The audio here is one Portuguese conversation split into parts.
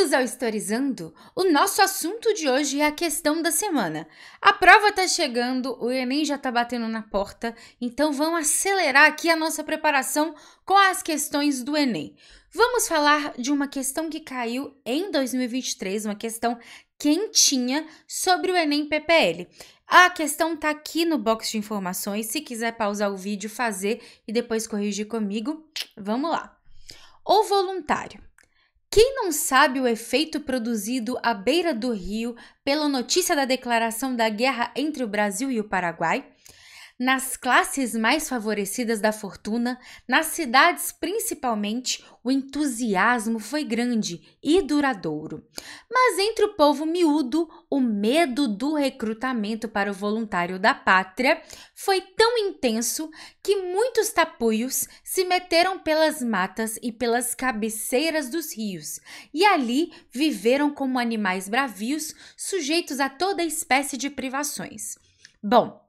Bem-vindos ao Historizando! O nosso assunto de hoje é a questão da semana. A prova tá chegando, o Enem já tá batendo na porta, então vamos acelerar aqui a nossa preparação com as questões do Enem. Vamos falar de uma questão que caiu em 2023, uma questão quentinha sobre o Enem PPL. A questão tá aqui no box de informações, se quiser pausar o vídeo, fazer e depois corrigir comigo, vamos lá. O voluntário. Quem não sabe o efeito produzido à beira do rio pela notícia da declaração da guerra entre o Brasil e o Paraguai? Nas classes mais favorecidas da fortuna, nas cidades principalmente, o entusiasmo foi grande e duradouro. Mas entre o povo miúdo, o medo do recrutamento para o voluntário da pátria foi tão intenso que muitos tapuios se meteram pelas matas e pelas cabeceiras dos rios, e ali viveram como animais bravios, sujeitos a toda espécie de privações. Bom,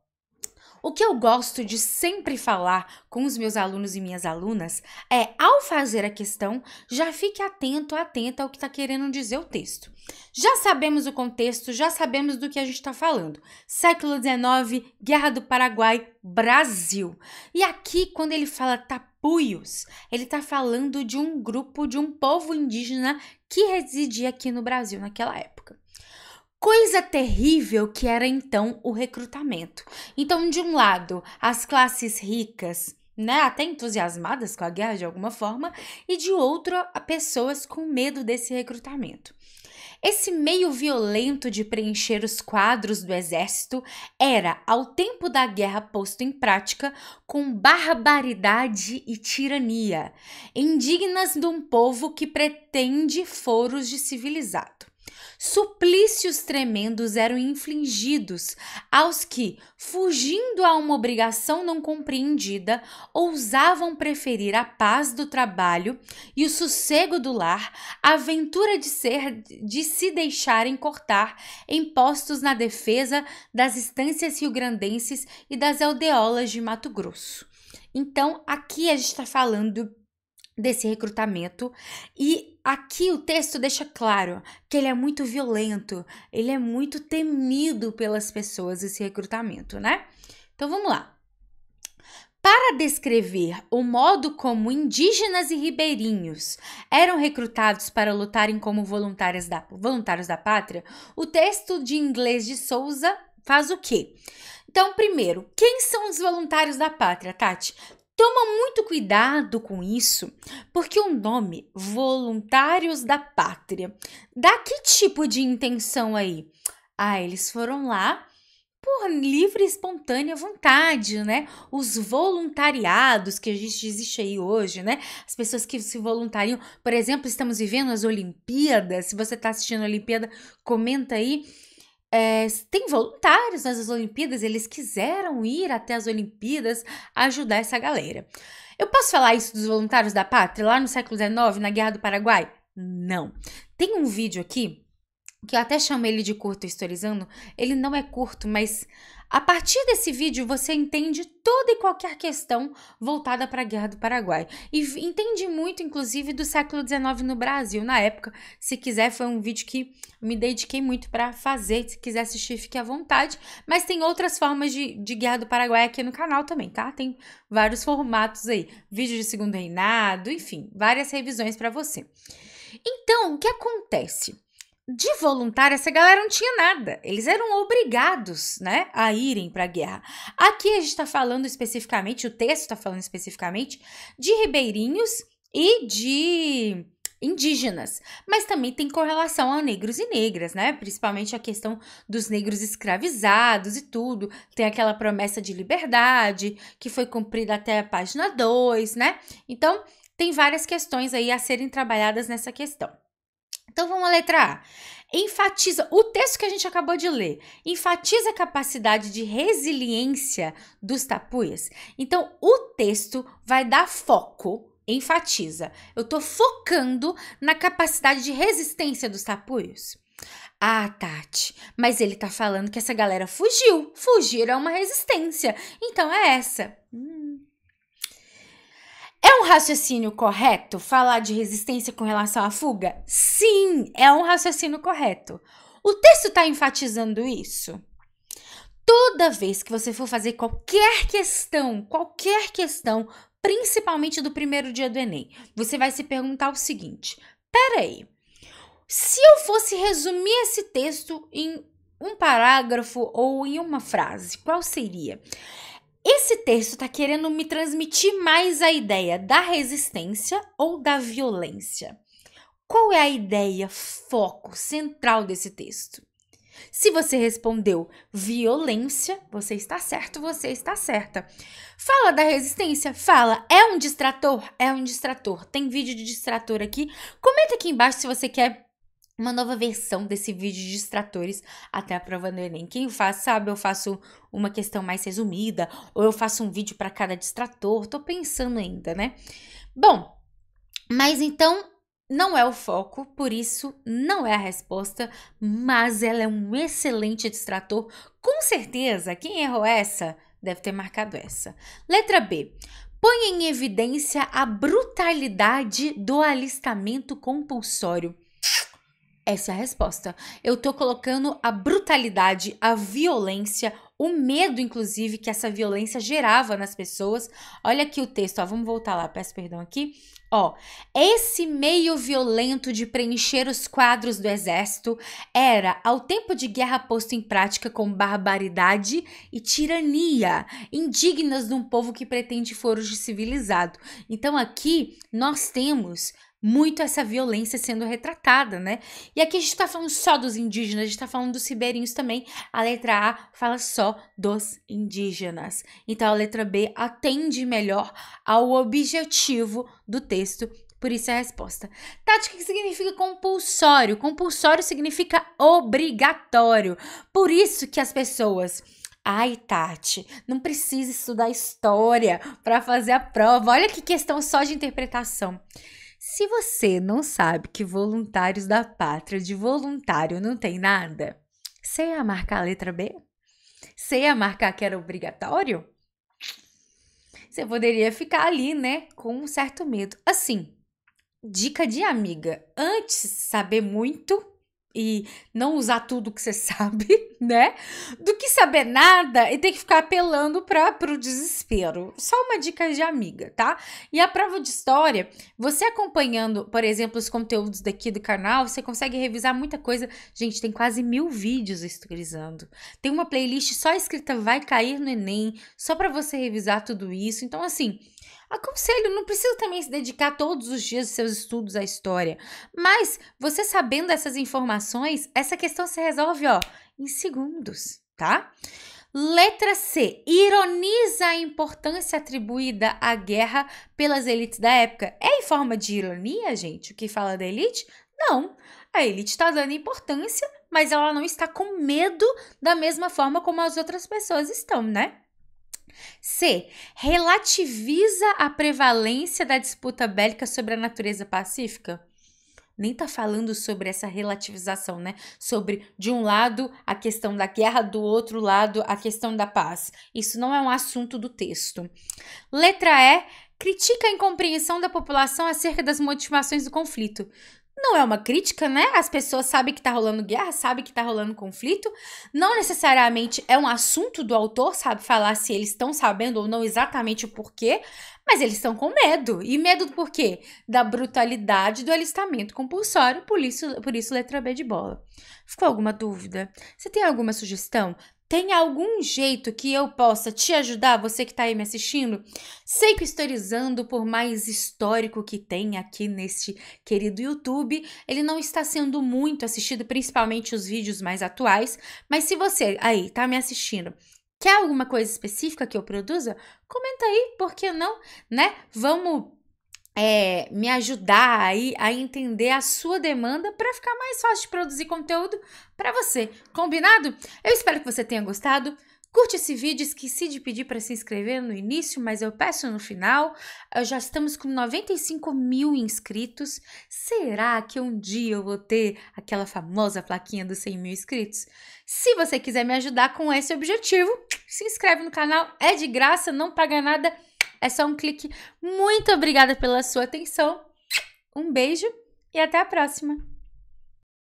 o que eu gosto de sempre falar com os meus alunos e minhas alunas é, ao fazer a questão, já fique atento, atenta ao que está querendo dizer o texto. Já sabemos o contexto, já sabemos do que a gente está falando. Século XIX, Guerra do Paraguai, Brasil. E aqui, quando ele fala tapuios, ele está falando de um grupo, de um povo indígena que residia aqui no Brasil naquela época. Coisa terrível que era então o recrutamento. Então, de um lado, as classes ricas, até entusiasmadas com a guerra de alguma forma, e de outro, pessoas com medo desse recrutamento. Esse meio violento de preencher os quadros do exército era, ao tempo da guerra, posto em prática com barbaridade e tirania, indignas de um povo que pretende foros de civilizado. Suplícios tremendos eram infligidos aos que, fugindo a uma obrigação não compreendida, ousavam preferir a paz do trabalho e o sossego do lar à aventura de se deixarem cortar em postos na defesa das estâncias riograndenses e das aldeolas de Mato Grosso. Então, aqui a gente está falando desse recrutamento, e aqui o texto deixa claro que ele é muito violento, ele é muito temido pelas pessoas, esse recrutamento, né? Então vamos lá. Para descrever o modo como indígenas e ribeirinhos eram recrutados para lutarem como voluntários da pátria, o texto de inglês de Souza faz o quê? Então, primeiro, quem são os voluntários da pátria, Tati? Toma muito cuidado com isso, porque o nome Voluntários da Pátria dá que tipo de intenção aí? Eles foram lá por livre e espontânea vontade, né? Os voluntariados que a gente existe aí hoje, né? As pessoas que se voluntariam, por exemplo, estamos vivendo as Olimpíadas. Se você está assistindo a Olimpíada, comenta aí. Tem voluntários nas Olimpíadas, eles quiseram ir até as Olimpíadas ajudar essa galera. Eu posso falar isso dos voluntários da pátria lá no século XIX, na Guerra do Paraguai? Não. Tem um vídeo aqui, que eu até chamo ele de curto historizando, ele não é curto, mas a partir desse vídeo você entende toda e qualquer questão voltada para a Guerra do Paraguai. E entende muito, inclusive, do século XIX no Brasil, na época. Se quiser, foi um vídeo que me dediquei muito para fazer. Se quiser assistir, fique à vontade. Mas tem outras formas de Guerra do Paraguai aqui no canal também, tá? Tem vários formatos aí. Vídeo de Segundo Reinado, enfim, várias revisões para você. Então, o que acontece? De voluntário, essa galera não tinha nada. Eles eram obrigados, né, a irem para a guerra. Aqui a gente está falando especificamente, o texto está falando especificamente de ribeirinhos e de indígenas, mas também tem correlação a negros e negras, né? Principalmente a questão dos negros escravizados e tudo. Tem aquela promessa de liberdade que foi cumprida até a página 2, né? Então, tem várias questões aí a serem trabalhadas nessa questão. Então, vamos à letra A. Enfatiza, o texto que a gente acabou de ler, enfatiza a capacidade de resiliência dos tapuias. Então, o texto vai dar foco, enfatiza. Eu tô focando na capacidade de resistência dos tapuios. Tati, mas ele tá falando que essa galera fugiu. Fugir é uma resistência. Então, é essa. É um raciocínio correto falar de resistência com relação à fuga? Sim, é um raciocínio correto. O texto está enfatizando isso. Toda vez que você for fazer qualquer questão, principalmente do primeiro dia do Enem, você vai se perguntar o seguinte: peraí, se eu fosse resumir esse texto em um parágrafo ou em uma frase, qual seria? Esse texto está querendo me transmitir mais a ideia da resistência ou da violência? Qual é a ideia, foco central desse texto? Se você respondeu violência, você está certo, você está certa. Fala da resistência? Fala. É um distrator? É um distrator. Tem vídeo de distrator aqui. Comenta aqui embaixo se você quer uma nova versão desse vídeo de distratores até a prova do Enem. Quem faz, sabe, eu faço uma questão mais resumida, ou eu faço um vídeo para cada distrator. Tô pensando ainda, né? Bom, mas então não é o foco, por isso não é a resposta, mas ela é um excelente distrator. Com certeza, quem errou essa deve ter marcado essa. Letra B. Põe em evidência a brutalidade do alistamento compulsório. Essa é a resposta. Eu tô colocando a brutalidade, a violência, o medo, inclusive, que essa violência gerava nas pessoas. Olha aqui o texto, ó, vamos voltar lá, peço perdão aqui. Ó, esse meio violento de preencher os quadros do exército era, ao tempo de guerra, posto em prática com barbaridade e tirania, indignas de um povo que pretende foro de civilizado. Então aqui nós temos muito essa violência sendo retratada, né? E aqui a gente tá falando só dos indígenas, a gente tá falando dos ribeirinhos também. A letra A fala só dos indígenas. Então a letra B atende melhor ao objetivo do texto. Por isso é a resposta. Tati, o que significa compulsório? Compulsório significa obrigatório. Por isso que as pessoas... Ai, Tati, não precisa estudar história para fazer a prova. Olha que questão só de interpretação. Se você não sabe que voluntários da pátria de voluntário não tem nada, você ia marcar a letra B? Você ia marcar que era obrigatório? Você poderia ficar ali, né, com um certo medo. Assim, dica de amiga, antes saber muito e não usar tudo que você sabe, né? Do que saber nada e ter que ficar apelando pro desespero. Só uma dica de amiga, tá? E a prova de história, você acompanhando, por exemplo, os conteúdos daqui do canal, você consegue revisar muita coisa. Gente, tem quase 1000 vídeos historizando. Tem uma playlist só escrita Vai Cair no Enem, só pra você revisar tudo isso. Então, assim... aconselho, não precisa também se dedicar todos os dias dos seus estudos à história, mas você sabendo essas informações, essa questão se resolve, ó, em segundos, tá? Letra C. Ironiza a importância atribuída à guerra pelas elites da época. É em forma de ironia, gente, o que fala da elite? Não. A elite está dando importância, mas ela não está com medo da mesma forma como as outras pessoas estão, né? C. Relativiza a prevalência da disputa bélica sobre a natureza pacífica? Nem tá falando sobre essa relativização, né? Sobre, de um lado, a questão da guerra, do outro lado, a questão da paz. Isso não é um assunto do texto. Letra E. Critica a incompreensão da população acerca das motivações do conflito. Não é uma crítica, né? As pessoas sabem que tá rolando guerra, sabem que tá rolando conflito. Não necessariamente é um assunto do autor, sabe? Falar se eles estão sabendo ou não exatamente o porquê, mas eles estão com medo. E medo do porquê? Da brutalidade do alistamento compulsório, por isso letra B de bola. Ficou alguma dúvida? Você tem alguma sugestão? Tem algum jeito que eu possa te ajudar, você que está aí me assistindo? Sei que o Historizando, por mais histórico que tem aqui neste querido YouTube, ele não está sendo muito assistido, principalmente os vídeos mais atuais, mas se você aí está me assistindo, quer alguma coisa específica que eu produza? Comenta aí, por que não, né? Vamos... me ajudar aí a entender a sua demanda para ficar mais fácil de produzir conteúdo para você. Combinado? Eu espero que você tenha gostado. Curte esse vídeo, esqueci de pedir para se inscrever no início, mas eu peço no final. Já estamos com 95.000 inscritos. Será que um dia eu vou ter aquela famosa plaquinha dos 100.000 inscritos? Se você quiser me ajudar com esse objetivo, se inscreve no canal, é de graça, não paga nada. É só um clique. Muito obrigada pela sua atenção. Um beijo e até a próxima!